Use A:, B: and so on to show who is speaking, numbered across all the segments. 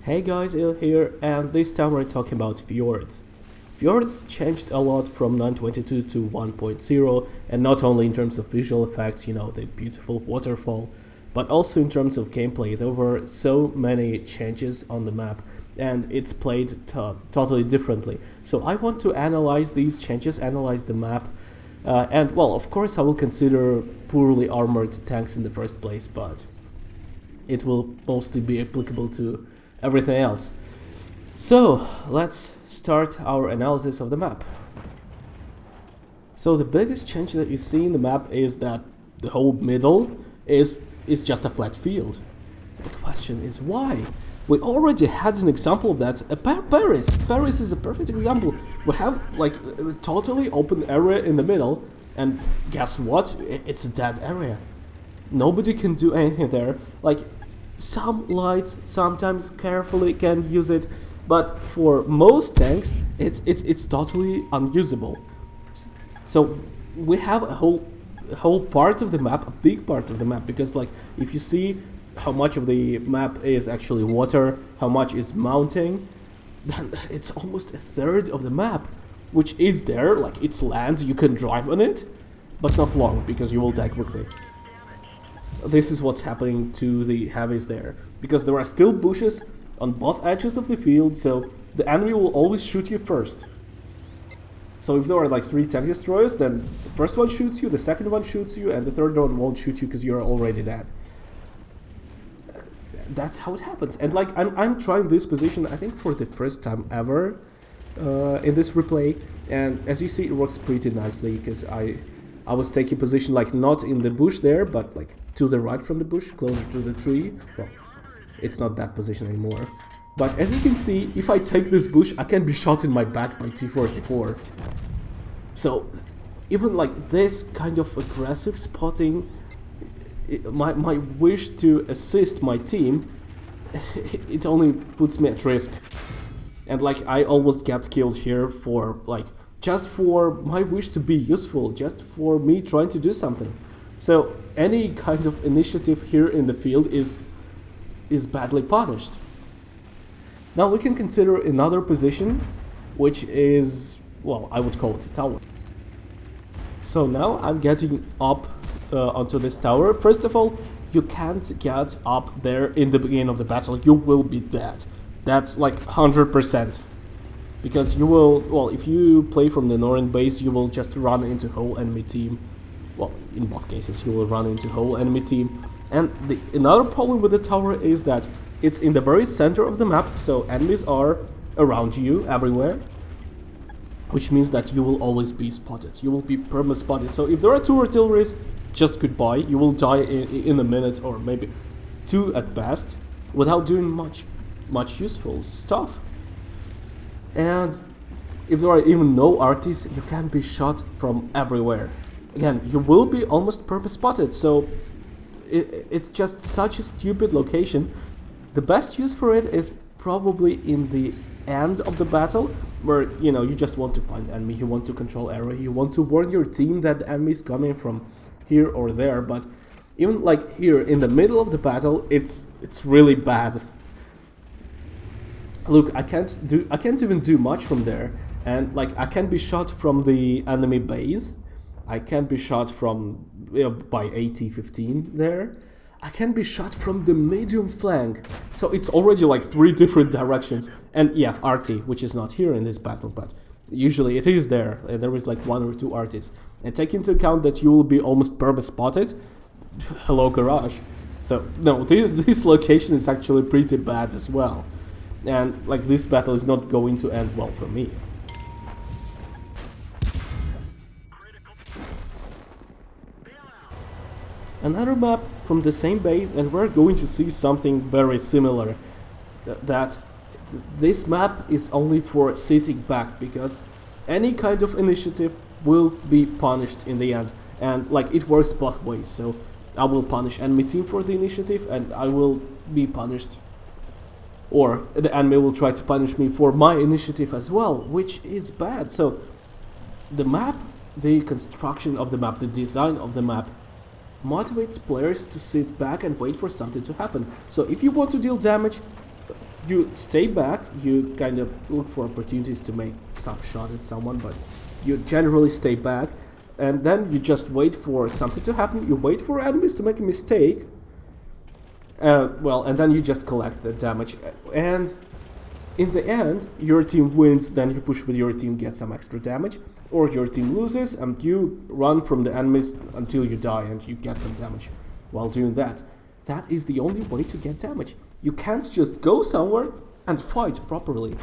A: Hey guys, Il here, and this time we're talking about Fjords. Fjords changed a lot from 9.22 to 1.0, and not only in terms of visual effects, the beautiful waterfall, but also in terms of gameplay. There were so many changes on the map, and it's played totally differently. So I want to analyze these changes, analyze the map, and well, of course I will consider poorly armored tanks in the first place, but it will mostly be applicable to everything else. So let's start our analysis of the map. So the biggest change that you see in the map is that the whole middle is just a flat field. The question is why? We already had an example of that. Paris is a perfect example. We have like a totally open area in the middle, and guess what? It's a dead area. Nobody can do anything there. Like, some lights sometimes carefully can use it, but for most tanks it's totally unusable. So we have a whole part of the map, a big part of the map, because like if you see how much of the map is actually water, how much is mountain, then it's almost a third of the map which is there. Like, it's land, you can drive on it, but not long because you will die quickly. This is what's happening to the heavies there, because there are still bushes on both edges of the field, so the enemy will always shoot you first. So if there are like 3 tank destroyers, then the first one shoots you, the second one shoots you, and the third one won't shoot you because you're already dead. That's how it happens. And like I'm trying this position, I think for the first time ever in this replay, and as you see it works pretty nicely, because I was taking position like not in the bush there, but like to the right from the bush, closer to the tree. Well, it's not that position anymore. But as you can see, if I take this bush, I can be shot in my back by T-44. So even like this kind of aggressive spotting, my wish to assist my team, it only puts me at risk. And like I almost get killed here for like just for my wish to be useful, just for me trying to do something. So any kind of initiative here in the field is badly punished. Now we can consider another position, which is, well, I would call it a tower. So now I'm getting up onto this tower. First of all, you can't get up there in the beginning of the battle. You will be dead. That's like 100%. Because you will, well, if you play from the northern base, you will just run into whole enemy team. Well, in both cases, you will run into whole enemy team. And another problem with the tower is that it's in the very center of the map, so enemies are around you everywhere, which means that you will always be spotted. You will be perma-spotted. So if there are 2 artilleries, just goodbye. You will die in a minute, or maybe 2 at best, without doing much useful stuff. And if there are even no arties, you can be shot from everywhere. Again, you will be almost perma-spotted, so it's just such a stupid location. The best use for it is probably in the end of the battle, where, you just want to find enemy, you want to control area, you want to warn your team that the enemy is coming from here or there. But even like here in the middle of the battle, it's really bad. Look, I can't even do much from there, and like I can be shot from the enemy base, I can be shot from by AT-15 there, I can be shot from the medium flank. So it's already like 3 different directions, and yeah, RT, which is not here in this battle, but usually it is there, and there is like 1 or 2 RTs. And take into account that you will be almost perma-spotted. Hello, garage. So no, this location is actually pretty bad as well. And like this battle is not going to end well for me. Another map from the same base, and we're going to see something very similar. That this map is only for sitting back, because any kind of initiative will be punished in the end. And like it works both ways, so I will punish enemy team for the initiative, and I will be punished, or the enemy will try to punish me for my initiative as well, which is bad. So the map, the construction of the map, the design of the map motivates players to sit back and wait for something to happen. So if you want to deal damage, you stay back, you kind of look for opportunities to make some shot at someone, but you generally stay back, and then you just wait for something to happen. You wait for enemies to make a mistake, and then you just collect the damage, and in the end, your team wins, then you push with your team, get some extra damage, or your team loses, and you run from the enemies until you die, and you get some damage while doing that. That is the only way to get damage. You can't just go somewhere and fight properly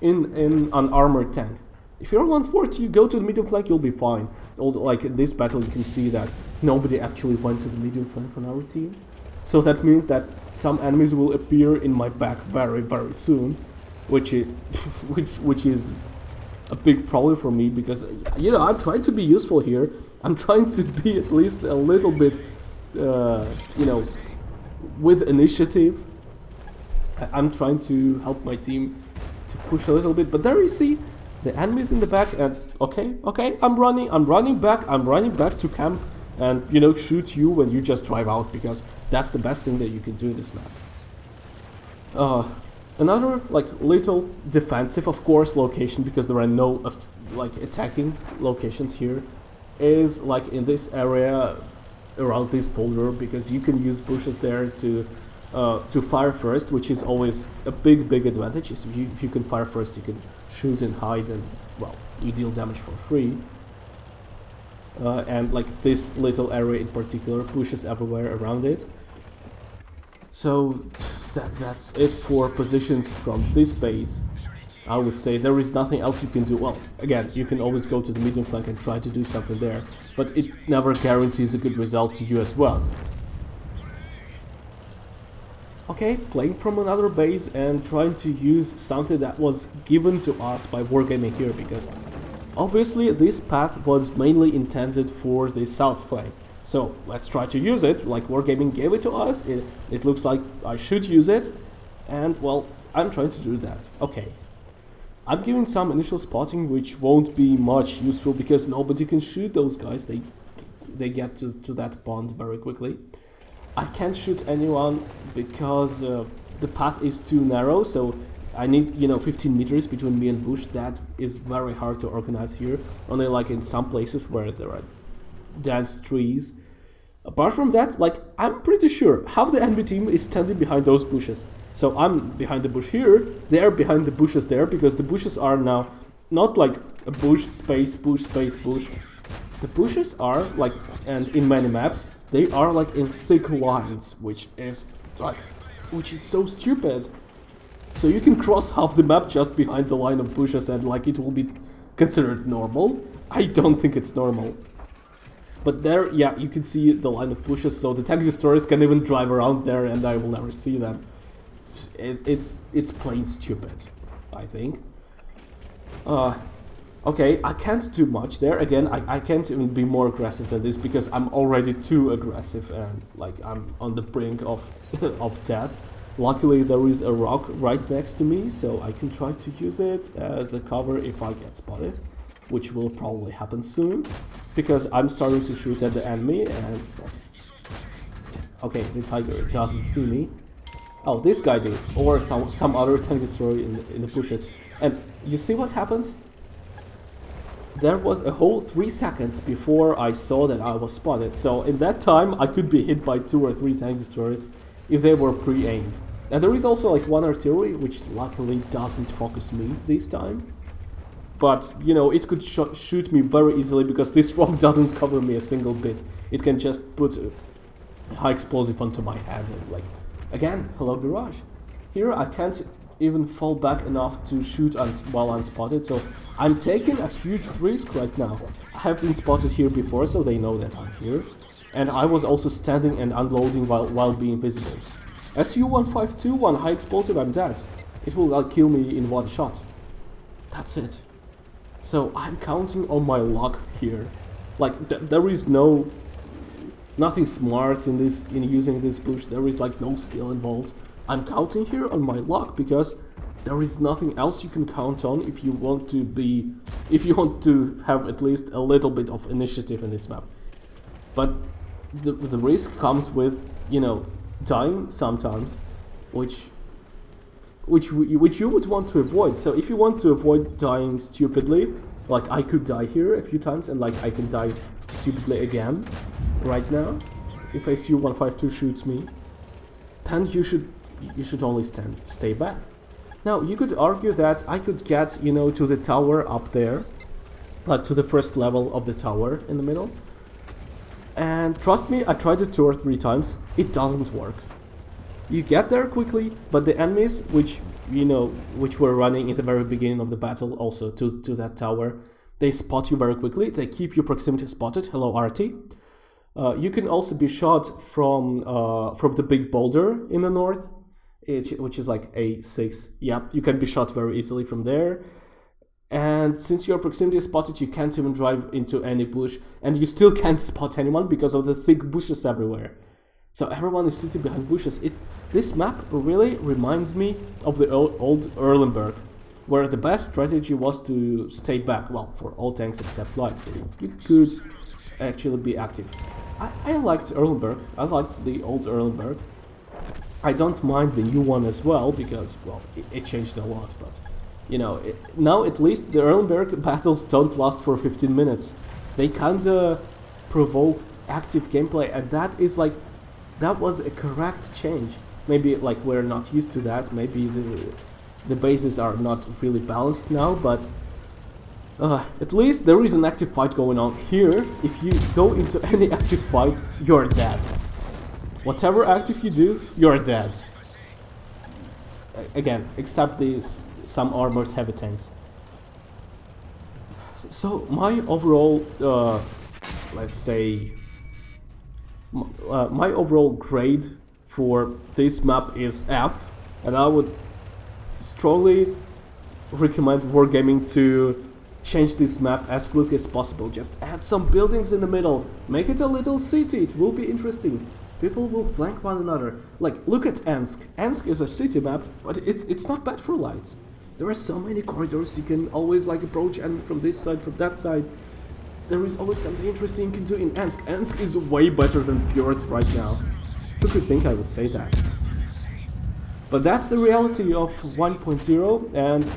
A: in an armored tank. If you're 140, you go to the medium flank, you'll be fine. Like in this battle, you can see that nobody actually went to the medium flank on our team. So that means that some enemies will appear in my back very, very soon, which is a big problem for me, because I'm trying to be useful here. I'm trying to be at least a little bit, with initiative. I'm trying to help my team to push a little bit, but there you see the enemies in the back, and okay, I'm running back to camp, and shoot you when you just drive out, because that's the best thing that you can do in this map. Another little defensive, of course, location, because there are no attacking locations here, is in this area around this boulder, because you can use bushes there to fire first, which is always a big advantage. If you can fire first, you can shoot and hide, and you deal damage for free. And this little area in particular, bushes everywhere around it. So that's it for positions from this base. I would say there is nothing else you can do. Well, again, you can always go to the medium flank and try to do something there, but it never guarantees a good result to you as well. Okay, playing from another base and trying to use something that was given to us by Wargaming here, because obviously this path was mainly intended for the south flank. So let's try to use it. Wargaming gave it to us, it looks like I should use it, and I'm trying to do that. Okay, I'm giving some initial spotting, which won't be much useful because nobody can shoot those guys. They get to that pond very quickly. I can't shoot anyone because the path is too narrow, so I need 15 meters between me and bush. That is very hard to organize here, only in some places where there are dense trees. Apart from that, I'm pretty sure half the enemy team is standing behind those bushes. So I'm behind the bush here, they're behind the bushes there, because the bushes are now not a bush, space, bush, space, bush. The bushes are and in many maps, they are in thick lines, which is so stupid. So you can cross half the map just behind the line of bushes, and it will be considered normal. I don't think it's normal. But there, yeah, you can see the line of bushes, so the tank destroyers can even drive around there, and I will never see them. It's plain stupid, I think. Okay, I can't do much there. Again, I can't even be more aggressive than this, because I'm already too aggressive, and I'm on the brink of of death. Luckily, there is a rock right next to me, so I can try to use it as a cover if I get spotted, which will probably happen soon, because I'm starting to shoot at the enemy, and okay, the tiger doesn't see me. Oh, this guy did, or some other tank destroyer in the bushes. And you see what happens? There was a whole 3 seconds before I saw that I was spotted, so in that time I could be hit by 2 or 3 tank destroyers if they were pre-aimed. And there is also one artillery, which luckily doesn't focus me this time. But, it could shoot me very easily, because this rock doesn't cover me a single bit. It can just put a high explosive onto my head, and again, hello garage. Here I can't even fall back enough to shoot while unspotted, so I'm taking a huge risk right now. I have been spotted here before, so they know that I'm here. And I was also standing and unloading while being visible. SU-152, one high explosive, I'm dead. It will kill me in one shot. That's it. So I'm counting on my luck here. There is nothing smart in using this bush. There is no skill involved. I'm counting here on my luck, because there is nothing else you can count on if you want to have at least a little bit of initiative in this map. But the risk comes with dying sometimes, which which you would want to avoid. So if you want to avoid dying stupidly, like I could die here a few times, and like I can die stupidly again right now if SU-152 shoots me, then you should only stay back. Now you could argue that I could get, you know, to the tower up there, like to the first level of the tower in the middle, and trust me, I tried it 2 or 3 times. It doesn't work. You get there quickly, but the enemies, which were running in the very beginning of the battle also to that tower, they spot you very quickly. They keep you proximity spotted. Hello, Artie. You can also be shot from the big boulder in the north, which is like A6. Yep, you can be shot very easily from there. And since you're proximity spotted, you can't even drive into any bush, and you still can't spot anyone because of the thick bushes everywhere. So everyone is sitting behind bushes. This map really reminds me of the old Erlenberg, where the best strategy was to stay back. Well, for all tanks except lights, but you could actually be active. I liked Erlenberg. I liked the old Erlenberg. I don't mind the new one as well because, well, it changed a lot, but you know, now at least the Erlenberg battles don't last for 15 minutes. They kinda provoke active gameplay, and that was a correct change. Maybe like we're not used to that. Maybe the bases are not really balanced now, but at least there is an active fight going on. Here, if you go into any active fight, you're dead. Whatever active you do, you're dead. Again, except some armored heavy tanks. So my overall, let's say, my overall grade for this map is F, and I would strongly recommend Wargaming to change this map as quickly as possible. Just add some buildings in the middle, make it a little city, it will be interesting. People will flank one another. Like, look at Ensk. Ensk is a city map, but it's not bad for lights. There are so many corridors, you can always like approach and from this side, from that side. There is always something interesting you can do in Ensk. Ensk is way better than Fjords right now. Who could think I would say that? But that's the reality of 1.0, and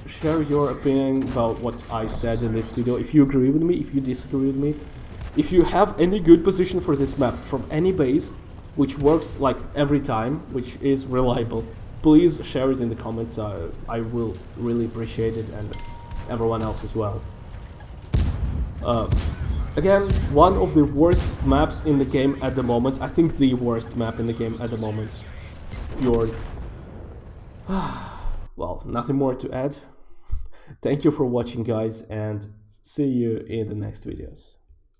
A: share your opinion about what I said in this video. If you agree with me, if you disagree with me, if you have any good position for this map from any base, which works like every time, which is reliable, please share it in the comments. I will really appreciate it, and everyone else as well. Again, one of the worst maps in the game at the moment. I think the worst map in the game at the moment. Fjords. Well, nothing more to add. Thank you for watching, guys, and see you in the next videos.